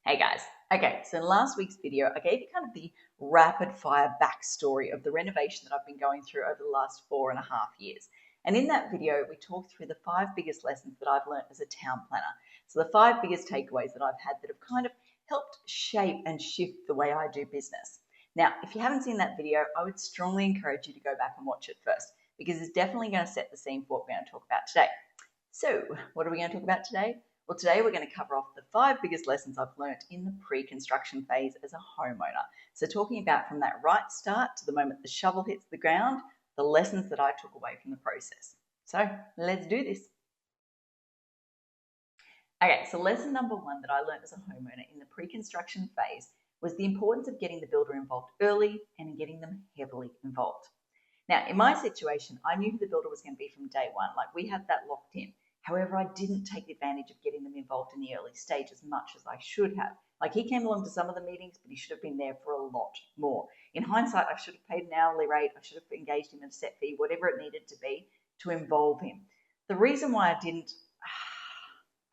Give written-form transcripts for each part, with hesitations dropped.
Hey guys. Okay, so in last week's video, I gave you kind of the rapid fire backstory of the renovation that I've been going through over the last 4.5 years. And in that video, we talked through the 5 biggest lessons that I've learned as a town planner. So the 5 biggest takeaways that I've had that have kind of helped shape and shift the way I do business. Now, if you haven't seen that video, I would strongly encourage you to go back and watch it first, because it's definitely going to set the scene for what we're going to talk about today. So, what are we going to talk about today? Well, today we're going to cover off the 5 biggest lessons I've learnt in the pre-construction phase as a homeowner. So talking about from that right start to the moment the shovel hits the ground, the lessons that I took away from the process. So let's do this. Okay, so lesson number 1 that I learned as a homeowner in the pre-construction phase was the importance of getting the builder involved early and getting them heavily involved. Now, in my situation, I knew who the builder was going to be from day one. Like, we had that locked in. However, I didn't take advantage of getting them involved in the early stage as much as I should have. Like, he came along to some of the meetings, but he should have been there for a lot more. In hindsight, I should have paid an hourly rate. I should have engaged him in a set fee, whatever it needed to be to involve him. The reason why I didn't,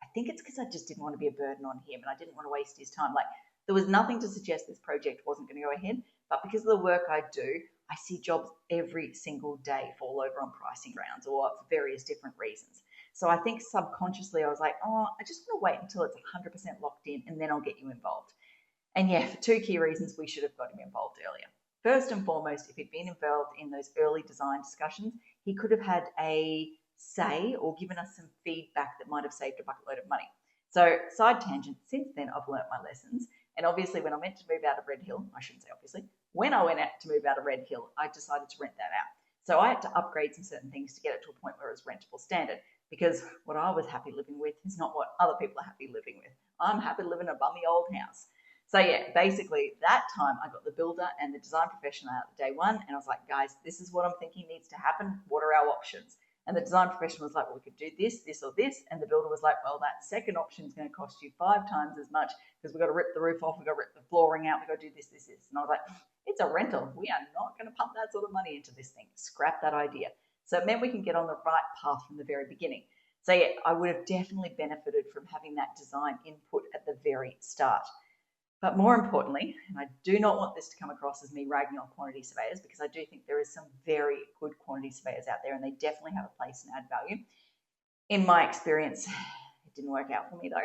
I think it's because I just didn't want to be a burden on him and I didn't want to waste his time. Like, there was nothing to suggest this project wasn't going to go ahead, but because of the work I do, I see jobs every single day fall over on pricing grounds or for various different reasons. So I think subconsciously I was like, oh, I just want to wait until it's 100% locked in and then I'll get you involved. And yeah, for 2 key reasons, we should have got him involved earlier. First and foremost, if he'd been involved in those early design discussions, he could have had a say or given us some feedback that might have saved a bucket load of money. So side tangent, since then I've learnt my lessons. And obviously when I went to move out of Red Hill, I shouldn't say obviously, when I went out to move out of Red Hill, I decided to rent that out. So I had to upgrade some certain things to get it to a point where it was rentable standard, because what I was happy living with is not what other people are happy living with. I'm happy living in a bummy old house. So yeah, basically that time I got the builder and the design professional out day one, and I was like, guys, this is what I'm thinking needs to happen. What are our options? And the design professional was like, well, we could do this, this, or this. And the builder was like, well, that second option is going to cost you 5 times as much because we've got to rip the roof off, we've got to rip the flooring out, we've got to do this, this, this. And I was like, it's a rental. We are not going to pump that sort of money into this thing. Scrap that idea. So it meant we can get on the right path from the very beginning. So yeah, I would have definitely benefited from having that design input at the very start. But more importantly, and I do not want this to come across as me ragging on quantity surveyors, because I do think there is some very good quantity surveyors out there and they definitely have a place and add value. In my experience, it didn't work out for me though.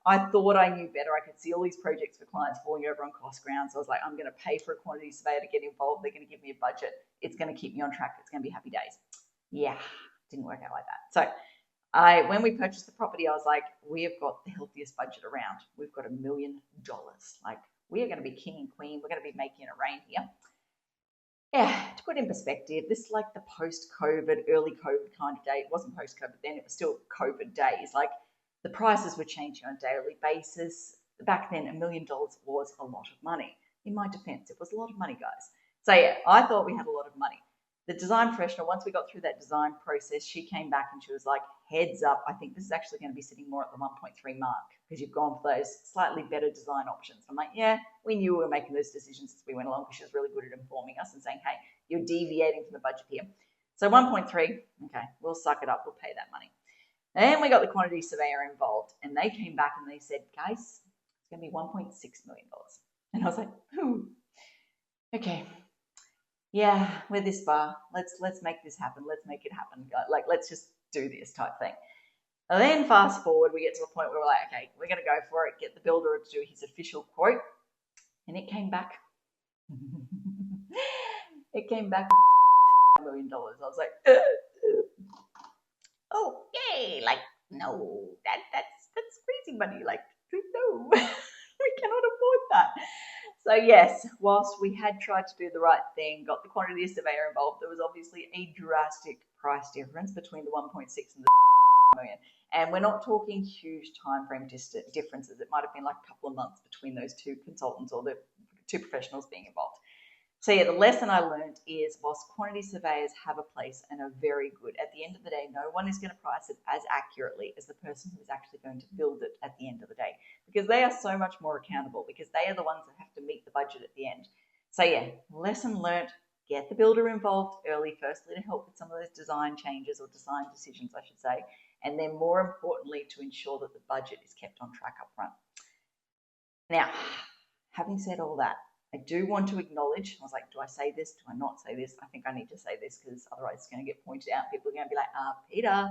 I thought I knew better. I could see all these projects for clients falling over on cost grounds. So I was like, I'm going to pay for a quantity surveyor to get involved. They're going to give me a budget. It's going to keep me on track. It's going to be happy days. Yeah, didn't work out like that. So when we purchased the property, I was like, we have got the healthiest budget around. We've got $1 million. Like, we are going to be king and queen. We're going to be making it rain here. Yeah, to put in perspective, this is like the post-COVID, early COVID kind of day. It wasn't post-COVID then, it was still COVID days. Like, the prices were changing on a daily basis. Back then, $1 million was a lot of money. In my defense, it was a lot of money, guys. So yeah, I thought we had a lot of money. The design professional, once we got through that design process, she came back and she was like, heads up, I think this is actually going to be sitting more at the 1.3 mark because you've gone for those slightly better design options. I'm like, yeah, we knew we were making those decisions as we went along because she was really good at informing us and saying, hey, you're deviating from the budget here. So 1.3, okay, we'll suck it up, we'll pay that money. And we got the quantity surveyor involved and they came back and they said, guys, it's going to be $1.6 million. And I was like, okay. Yeah, we're this far. Let's make this happen. Let's make it happen. Like, let's just do this type thing. And then fast forward, we get to the point where we're like, okay, we're going to go for it, get the builder to do his official quote. And it came back. It came back $1 million. I was like, oh, yay. Like, no, that's crazy money. Like, no, we cannot afford that. So yes, whilst we had tried to do the right thing, got the quantity surveyor involved, there was obviously a drastic price difference between the 1.6 and the million. And we're not talking huge time frame differences. It might have been like a couple of months between those 2 consultants or the 2 professionals being involved. So yeah, the lesson I learned is whilst quantity surveyors have a place and are very good, at the end of the day, no one is going to price it as accurately as the person who is actually going to build it at the end of the day, because they are so much more accountable, because they are the ones that have to meet the budget at the end. So yeah, lesson learned, get the builder involved early, firstly to help with some of those design changes or design decisions, I should say, and then more importantly, to ensure that the budget is kept on track up front. Now, having said all that, I do want to acknowledge, I was like, do I say this? Do I not say this? I think I need to say this because otherwise it's going to get pointed out. People are going to be like, Peter,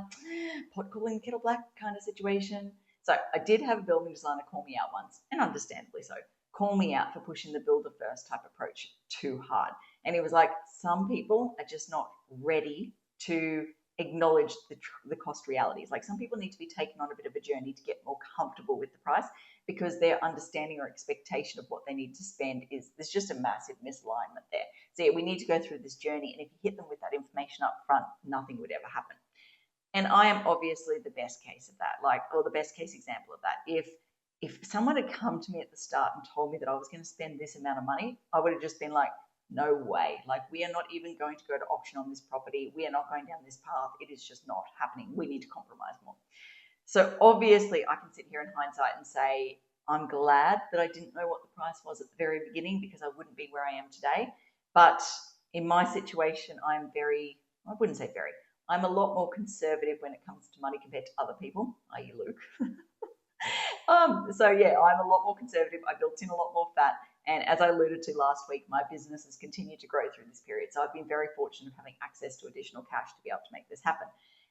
pot calling kettle black kind of situation. So I did have a building designer call me out once, and understandably so, call me out for pushing the builder first type approach too hard. And he was like, some people are just not ready to acknowledge the cost realities. Like some people need to be taken on a bit of a journey to get more comfortable with the price, because their understanding or expectation of what they need to spend there's just a massive misalignment there. So yeah, we need to go through this journey, and if you hit them with that information up front, nothing would ever happen. And I am obviously the best case of that, or the best case example of that. If someone had come to me at the start and told me that I was going to spend this amount of money, I would have just been like, no way. Like, we are not even going to go to auction on this property. We are not going down this path. It is just not happening. We need to compromise more. So obviously I can sit here in hindsight and say, I'm glad that I didn't know what the price was at the very beginning, because I wouldn't be where I am today. But in my situation, I'm a lot more conservative when it comes to money compared to other people, i.e. Luke. So yeah, I'm a lot more conservative. I built in a lot more fat. And as I alluded to last week, my business has continued to grow through this period. So I've been very fortunate of having access to additional cash to be able to make this happen.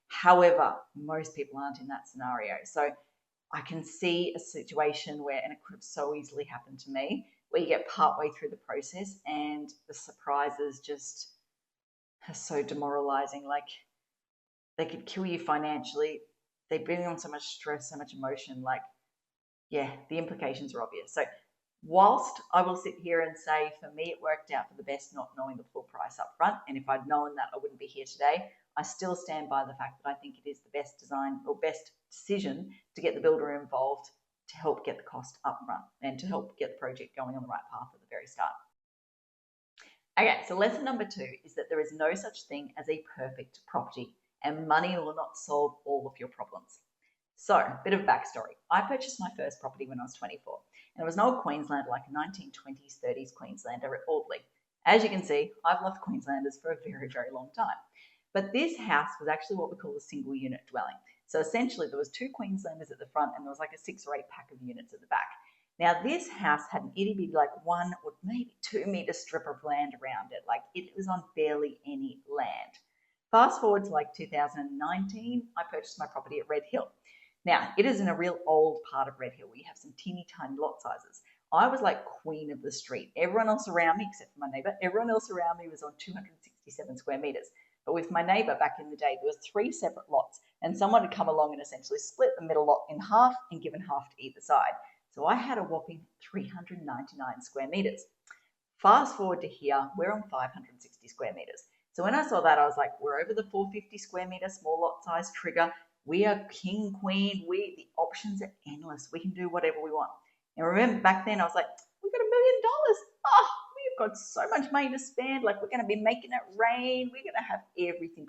However, most people aren't in that scenario. So I can see a situation where, and it could have so easily happened to me, where you get partway through the process and the surprises just are so demoralizing. Like, they could kill you financially. They bring on so much stress, so much emotion. Like, yeah, the implications are obvious. So whilst I will sit here and say, for me, it worked out for the best not knowing the full price up front, and if I'd known that, I wouldn't be here today, I still stand by the fact that I think it is the best design or best decision to get the builder involved to help get the cost up front and to help get the project going on the right path at the very start. Okay, so lesson number 2 is that there is no such thing as a perfect property, and money will not solve all of your problems. So, a bit of backstory. I purchased my first property when I was 24, and it was an old Queenslander, like a 1920s, 30s Queenslander at Audley. As you can see, I've loved Queenslanders for a very, very long time. But this house was actually what we call a single unit dwelling. So essentially there was 2 Queenslanders at the front, and there was like a 6 or 8 pack of units at the back. Now this house had an itty bitty, like 1 or maybe 2 meter strip of land around it. Like, it was on barely any land. Fast forward to like 2019, I purchased my property at Red Hill. Now, it is in a real old part of Red Hill where you have some teeny tiny lot sizes. I was like queen of the street. Everyone else around me, except for my neighbour, everyone else around me was on 267 square metres. But with my neighbour back in the day, there was 3 separate lots, and someone had come along and essentially split the middle lot in half and given half to either side. So I had a whopping 399 square metres. Fast forward to here, we're on 560 square metres. So when I saw that, I was like, we're over the 450 square metre small lot size trigger. We are king, queen. The options are endless. We can do whatever we want. And remember back then, I was like, we've got $1 million. Oh, we've got so much money to spend. Like, we're going to be making it rain. We're going to have everything.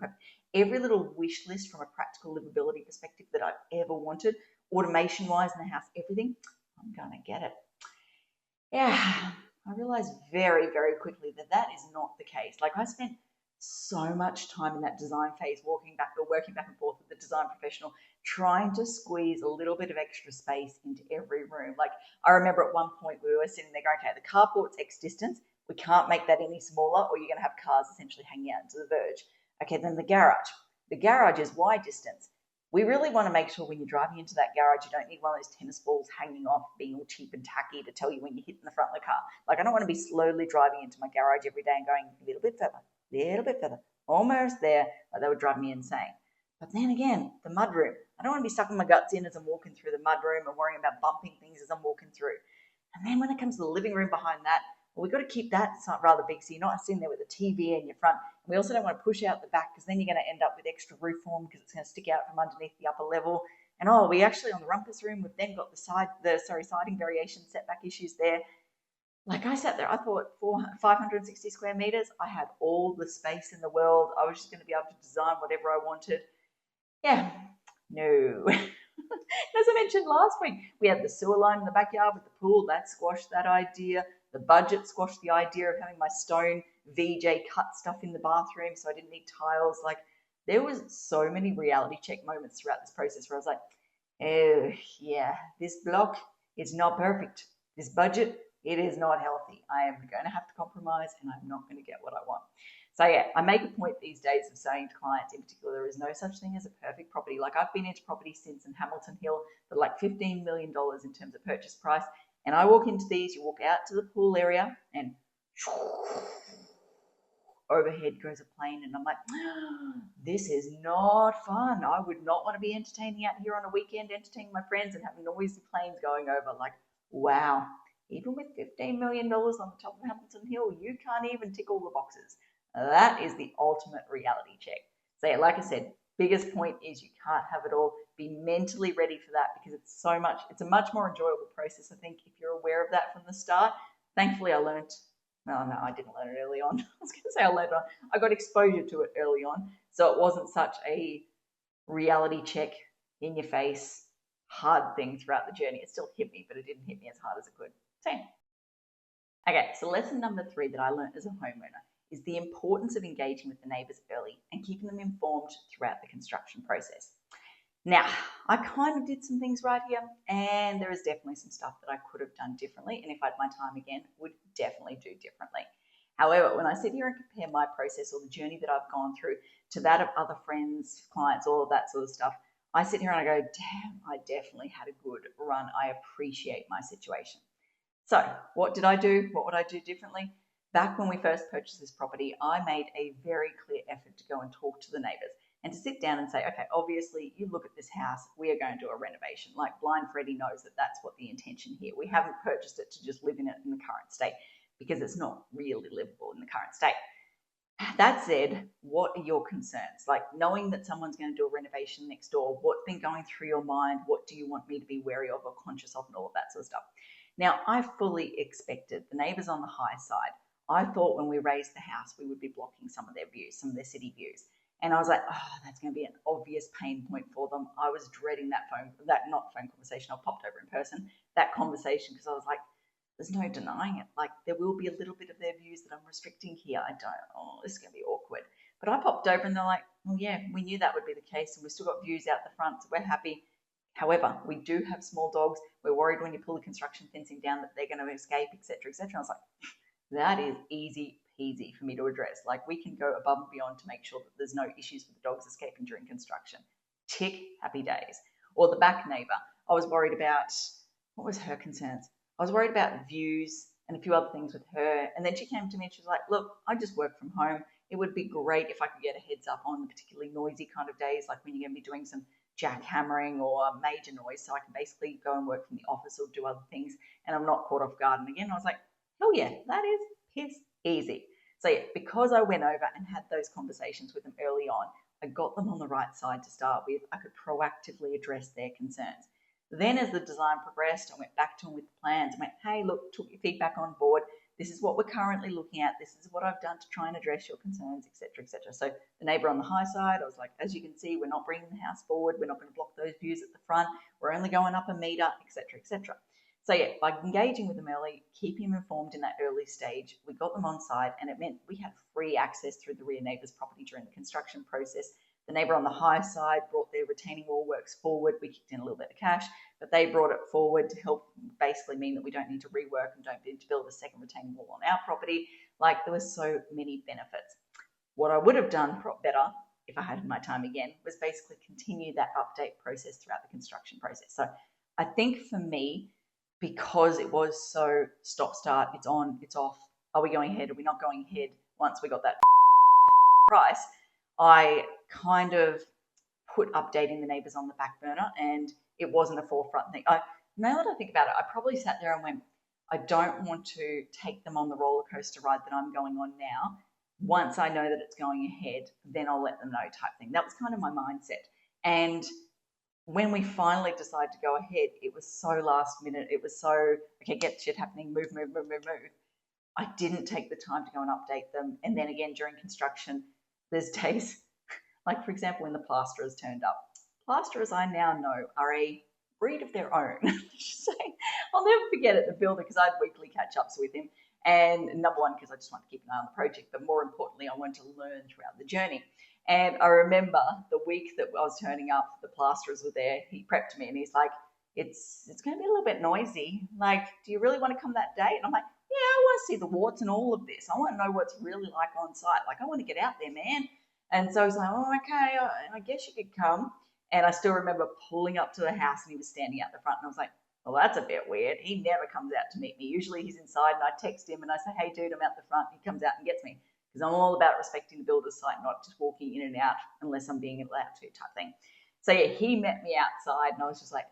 Every little wish list from a practical livability perspective that I've ever wanted, automation-wise in the house, everything, I'm going to get it. Yeah, I realized very, very quickly that that is not the case. Like, I spent so much time in that design phase working back and forth with the design professional, trying to squeeze a little bit of extra space into every room. Like, I remember at one point we were sitting there going, okay, the carport's X distance. We can't make that any smaller, or you're going to have cars essentially hanging out into the verge. Okay, then the garage. The garage is Y distance. We really want to make sure when you're driving into that garage, you don't need one of those tennis balls hanging off, being all cheap and tacky to tell you when you're hitting the front of the car. Like, I don't want to be slowly driving into my garage every day and going a little bit further, almost there. Like, that would drive me insane. But then again, the mudroom. I don't want to be sucking my guts in as I'm walking through the mudroom and worrying about bumping things as I'm walking through. And then when it comes to the living room behind that, well, we've got to keep that rather big so you're not sitting there with a TV in your front. And we also don't want to push out the back, because then you're going to end up with extra roof form because it's going to stick out from underneath the upper level. And we actually, on the rumpus room, we've then got the siding variation setback issues there. Like, I sat there, I thought 560 square meters, I had all the space in the world. I was just going to be able to design whatever I wanted. Yeah, no. As I mentioned last week, we had the sewer line in the backyard with the pool. That squashed that idea. The budget squashed the idea of having my stone VJ cut stuff in the bathroom, so I didn't need tiles. Like, there was so many reality check moments throughout this process where I was like, oh yeah, this block is not perfect. This budget, it is not healthy. I am going to have to compromise and I'm not going to get what I want. So yeah, I make a point these days of saying to clients in particular, there is no such thing as a perfect property. Like I've been into property since in Hamilton Hill for like $15 million in terms of purchase price. And I walk into these, you walk out to the pool area and overhead goes a plane and I'm like, this is not fun. I would not want to be entertaining out here on a weekend, entertaining my friends and having noisy planes going over. Like, wow, even with $15 million on the top of Hamilton Hill, you can't even tick all the boxes. That is the ultimate reality check. So yeah, like I said, biggest point is you can't have it all. Be mentally ready for that because it's a much more enjoyable process, I think, if you're aware of that from the start. Thankfully, I learned. No, I didn't learn it early on. I was going to say I learned it. I got exposure to it early on, so it wasn't such a reality check in your face hard thing throughout the journey. It still hit me, but it didn't hit me as hard as it could. Same. Okay, so lesson number 3 that I learned as a homeowner is the importance of engaging with the neighbours early and keeping them informed throughout the construction process. Now, I kind of did some things right here, and there is definitely some stuff that I could have done differently, and if I had my time again, would definitely do differently. However, when I sit here and compare my process or the journey that I've gone through to that of other friends, clients, all of that sort of stuff, I sit here and I go, damn, I definitely had a good run. I appreciate my situation. So what did I do? What would I do differently? Back when we first purchased this property, I made a very clear effort to go and talk to the neighbours and to sit down and say, okay, obviously you look at this house, we are going to do a renovation. Like Blind Freddy knows that that's what the intention here. We haven't purchased it to just live in it in the current state because it's not really livable in the current state. That said, what are your concerns? Like knowing that someone's going to do a renovation next door, what's been going through your mind? What do you want me to be wary of or conscious of and all of that sort of stuff? Now, I fully expected the neighbours on the high side. I thought when we raised the house, we would be blocking some of their views, some of their city views. And I was like, oh, that's going to be an obvious pain point for them. I was dreading that not phone conversation. I popped over in person, that conversation, because I was like, there's no denying it. Like there will be a little bit of their views that I'm restricting here. This is going to be awkward. But I popped over and they're like, well, yeah, we knew that would be the case. And we've still got views out the front, so we're happy. However, we do have small dogs. We're worried when you pull the construction fencing down that they're going to escape, etc., etc. I was like, that is easy peasy for me to address. Like we can go above and beyond to make sure that there's no issues with the dogs escaping during construction. Tick, happy days. Or the back neighbour. I was worried about, what was her concerns? I was worried about views and a few other things with her. And then she came to me and she was like, look, I just work from home. It would be great if I could get a heads up on the particularly noisy kind of days, like when you're going to be doing some jackhammering or major noise, so I can basically go and work from the office or do other things and I'm not caught off guard. And again, I was like, hell yeah, that is piss easy. So yeah, because I went over and had those conversations with them early on, I got them on the right side to start with. I could proactively address their concerns. Then as the design progressed, I went back to them with the plans. I went, hey, look, took your feedback on board. This is what we're currently looking at. This is what I've done to try and address your concerns, etc., etc. So the neighbour on the high side, I was like, as you can see, we're not bringing the house forward. We're not going to block those views at the front. We're only going up a metre, etc., etc. So yeah, by engaging with them early, keeping them informed in that early stage, we got them on side and it meant we had free access through the rear neighbour's property during the construction process. The neighbour on the high side brought their retaining wall works forward. We kicked in a little bit of cash, but they brought it forward to help basically mean that we don't need to rework and don't need to build a second retaining wall on our property. Like there were so many benefits. What I would have done better if I had my time again was basically continue that update process throughout the construction process. So I think for me, because it was so stop start, it's on, it's off, are we going ahead, are we not going ahead, once we got that price, I kind of put updating the neighbours on the back burner and it wasn't a forefront thing. Now that I think about it, I probably sat there and went, I don't want to take them on the roller coaster ride that I'm going on now. Once I know that it's going ahead, then I'll let them know type thing. That was kind of my mindset. And when we finally decided to go ahead, it was so last minute. It was so, okay, get shit happening, move. I didn't take the time to go and update them. And then again, during construction, there's days, like for example, when the plasterers turned up. Plasterers, I now know, are a breed of their own. I'll never forget it, the builder, because I had weekly catch-ups with him. And number one, because I just wanted to keep an eye on the project, but more importantly, I wanted to learn throughout the journey. And I remember the week that I was turning up, the plasterers were there. He prepped me and he's like, it's going to be a little bit noisy. Like, do you really want to come that day? And I'm like, yeah, I want to see the warts and all of this. I want to know what's really like on site. Like, I want to get out there, man. And so he's like, oh, okay, I guess you could come. And I still remember pulling up to the house and he was standing out the front. And I was like, well, that's a bit weird. He never comes out to meet me. Usually he's inside and I text him and I say, hey, dude, I'm out the front. He comes out and gets me because I'm all about respecting the builder's site, not just walking in and out unless I'm being allowed to type thing. So yeah, he met me outside and I was just like,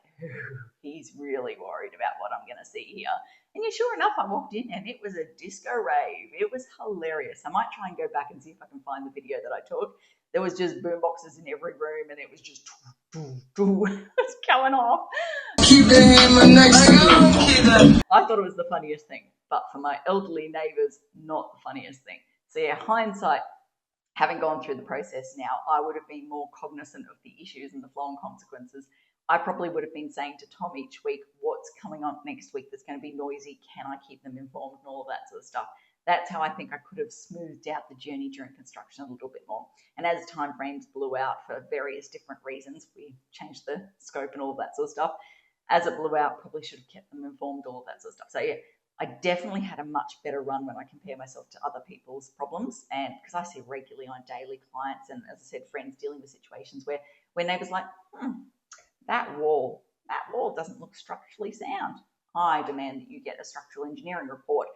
he's really worried about what I'm going to see here. And yeah, sure enough, I walked in and it was a disco rave. It was hilarious. I might try and go back and see if I can find the video that I took. There was just boom boxes in every room and it was just it's going off. Keep the hammer next to you. I thought it was the funniest thing, but for my elderly neighbours, not the funniest thing. So yeah, hindsight, having gone through the process now, I would have been more cognizant of the issues and the flow and consequences. I probably would have been saying to Tom each week, what's coming up next week that's going to be noisy? Can I keep them informed and all of that sort of stuff? That's how I think I could have smoothed out the journey during construction a little bit more. And as timeframes blew out for various different reasons, we changed the scope and all of that sort of stuff. As it blew out, probably should have kept them informed, all of that sort of stuff. So yeah, I definitely had a much better run when I compare myself to other people's problems. And because I see regularly on daily clients and, as I said, friends dealing with situations where neighbours like, that wall doesn't look structurally sound. I demand that you get a structural engineering report.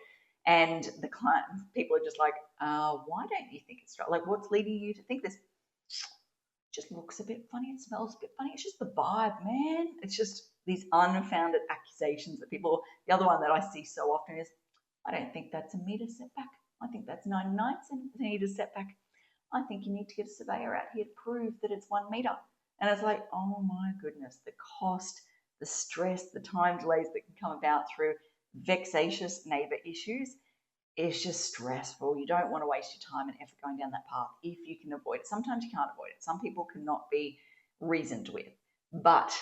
And the client, people are just like, why don't you think it's structural? Like, what's leading you to think this? Just looks a bit funny, it smells a bit funny. It's just the vibe, man. It's just these unfounded accusations that people. The other one that I see so often is, I don't think that's a metre setback. I think that's 99 centimetres setback. I think you need to get a surveyor out here to prove that it's 1 metre. And it's like, oh my goodness, the cost, the stress, the time delays that can come about through vexatious neighbour issues is just stressful. You don't want to waste your time and effort going down that path if you can avoid it. Sometimes you can't avoid it. Some people cannot be reasoned with. But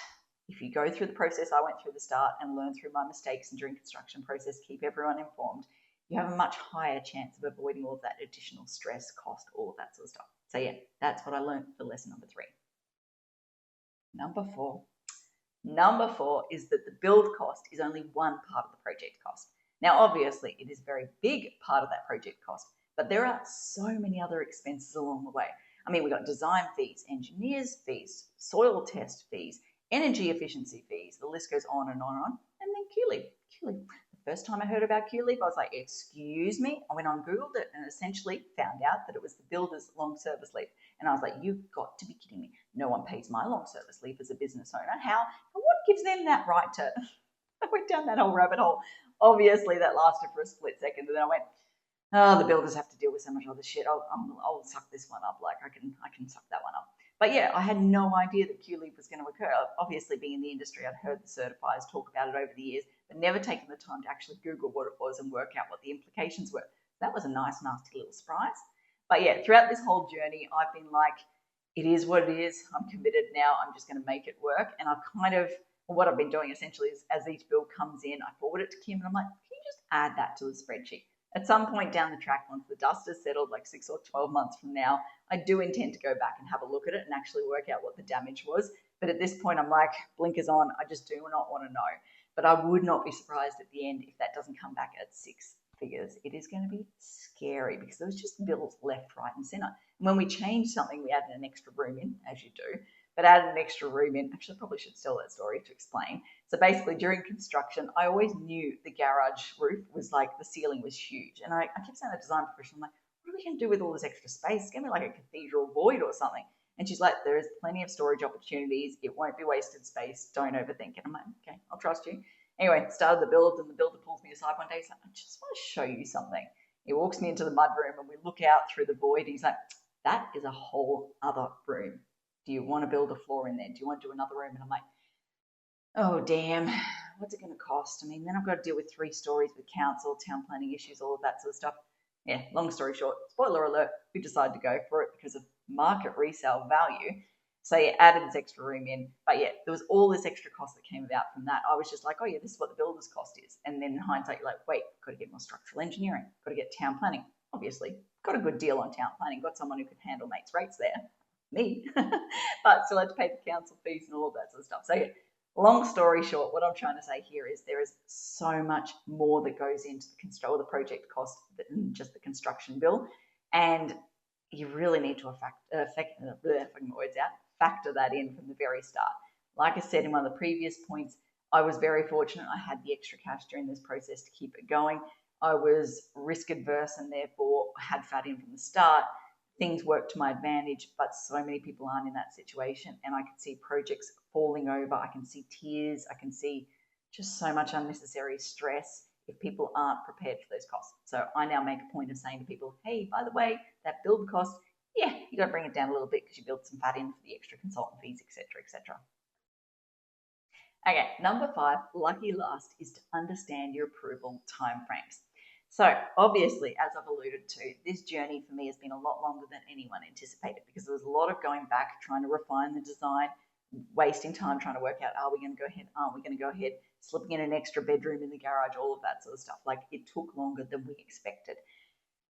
if you go through the process I went through at the start and learn through my mistakes and during construction process, keep everyone informed, you have a much higher chance of avoiding all of that additional stress, cost, all of that sort of stuff. So yeah, that's what I learned for lesson number 3. Number four is that the build cost is only one part of the project cost. Now, obviously, it is a very big part of that project cost, but there are so many other expenses along the way. I mean, we've got design fees, engineers fees, soil test fees, energy efficiency fees, the list goes on and on, and then Q-Leave. The first time I heard about Q-Leave, I was like, excuse me? I went on, Googled it, and essentially found out that it was the builder's long service leave. And I was like, you've got to be kidding me. No one pays my long service leave as a business owner. How? And what gives them that right to? I went down that whole rabbit hole. Obviously, that lasted for a split second, and then I went, oh, the builders have to deal with so much other shit. I'll suck this one up. Like, I can suck that one up. But yeah, I had no idea that Q-Leave was going to occur. Obviously, being in the industry, I'd heard the certifiers talk about it over the years, but never taken the time to actually Google what it was and work out what the implications were. That was a nice, nasty little surprise. But yeah, throughout this whole journey, I've been like, it is what it is. I'm committed now. I'm just going to make it work. And I've kind of, what I've been doing essentially is as each bill comes in, I forward it to Kim and I'm like, can you just add that to the spreadsheet? At some point down the track, once the dust has settled, like 6 or 12 months from now, I do intend to go back and have a look at it and actually work out what the damage was. But at this point, I'm like, blinkers on. I just do not want to know. But I would not be surprised at the end if that doesn't come back at 6 figures. It is going to be scary because there was just bills left, right, and center. And when we changed something, we added an extra room in, as you do. But added an extra room in. Actually, I probably should tell that story to explain. So basically, during construction, I always knew the garage roof was like, the ceiling was huge. And I kept saying to the design professional, I'm like, what are we going to do with all this extra space? It's going to be like a cathedral void or something. And she's like, there is plenty of storage opportunities. It won't be wasted space. Don't overthink it. I'm like, okay, I'll trust you. Anyway, started the build, and the builder pulls me aside one day. He's like, I just want to show you something. He walks me into the mud room, and we look out through the void. He's like, that is a whole other room. Do you want to build a floor in there? Do you want to do another room? And I'm like, oh, damn, what's it going to cost? I mean, then I've got to deal with 3 stories with council, town planning issues, all of that sort of stuff. Yeah, long story short, spoiler alert, we decided to go for it because of market resale value. So yeah, added this extra room in. But yeah, there was all this extra cost that came about from that. I was just like, oh yeah, this is what the builder's cost is. And then in hindsight, you're like, wait, got to get more structural engineering, got to get town planning, obviously got a good deal on town planning, got someone who could handle mates rates there, me, but still had to pay the council fees and all of that sort of stuff. So yeah, long story short, what I'm trying to say here is there is so much more that goes into the project cost than just the construction bill, and you really need to factor that in from the very start. Like I said in one of the previous points, I was very fortunate. I had the extra cash during this process to keep it going. I was risk adverse and therefore had fat in from the start. Things worked to my advantage, but so many people aren't in that situation. And I can see projects falling over. I can see tears. I can see just so much unnecessary stress if people aren't prepared for those costs. So I now make a point of saying to people, hey, by the way, that build cost, yeah, you got to bring it down a little bit because you built some fat in for the extra consultant fees, etc., etc. Okay, number 5, lucky last, is to understand your approval timeframes. So obviously, as I've alluded to, this journey for me has been a lot longer than anyone anticipated because there was a lot of going back, trying to refine the design, wasting time trying to work out, are we going to go ahead, aren't we going to go ahead, slipping in an extra bedroom in the garage, all of that sort of stuff. Like, it took longer than we expected.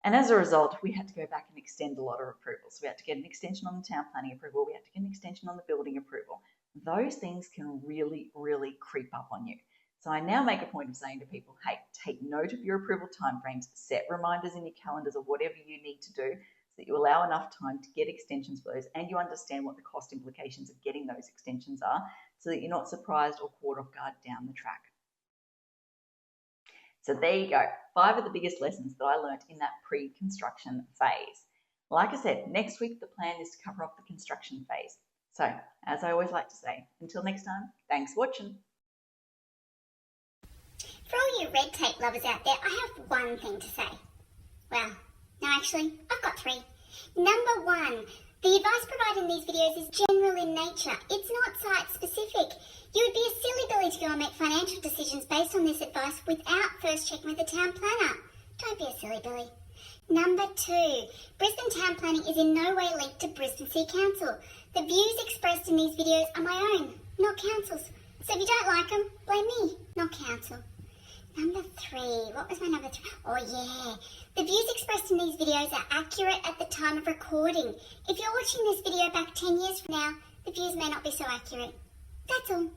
And as a result, we had to go back and extend a lot of approvals. We had to get an extension on the town planning approval. We had to get an extension on the building approval. Those things can really, really creep up on you. So I now make a point of saying to people, hey, take note of your approval timeframes, set reminders in your calendars or whatever you need to do so that you allow enough time to get extensions for those and you understand what the cost implications of getting those extensions are so that you're not surprised or caught off guard down the track. So there you go, 5 of the biggest lessons that I learned in that pre-construction phase. Like I said, next week the plan is to cover off the construction phase. So, as I always like to say, until next time, thanks for watching. For all you red tape lovers out there, I have one thing to say. Well, no, actually, I've got 3. Number 1, the advice provided in these videos is general in nature. It's not site-specific. You would be a silly Billy to go and make financial decisions based on this advice without first checking with the town planner. Don't be a silly Billy. Number 2, Brisbane town planning is in no way linked to Brisbane City Council. The views expressed in these videos are my own, not council's. So if you don't like them, blame me, not council. Number 3, what was my number 3? Oh yeah, the views expressed in these videos are accurate at the time of recording. If you're watching this video back 10 years from now, the views may not be so accurate. That's all.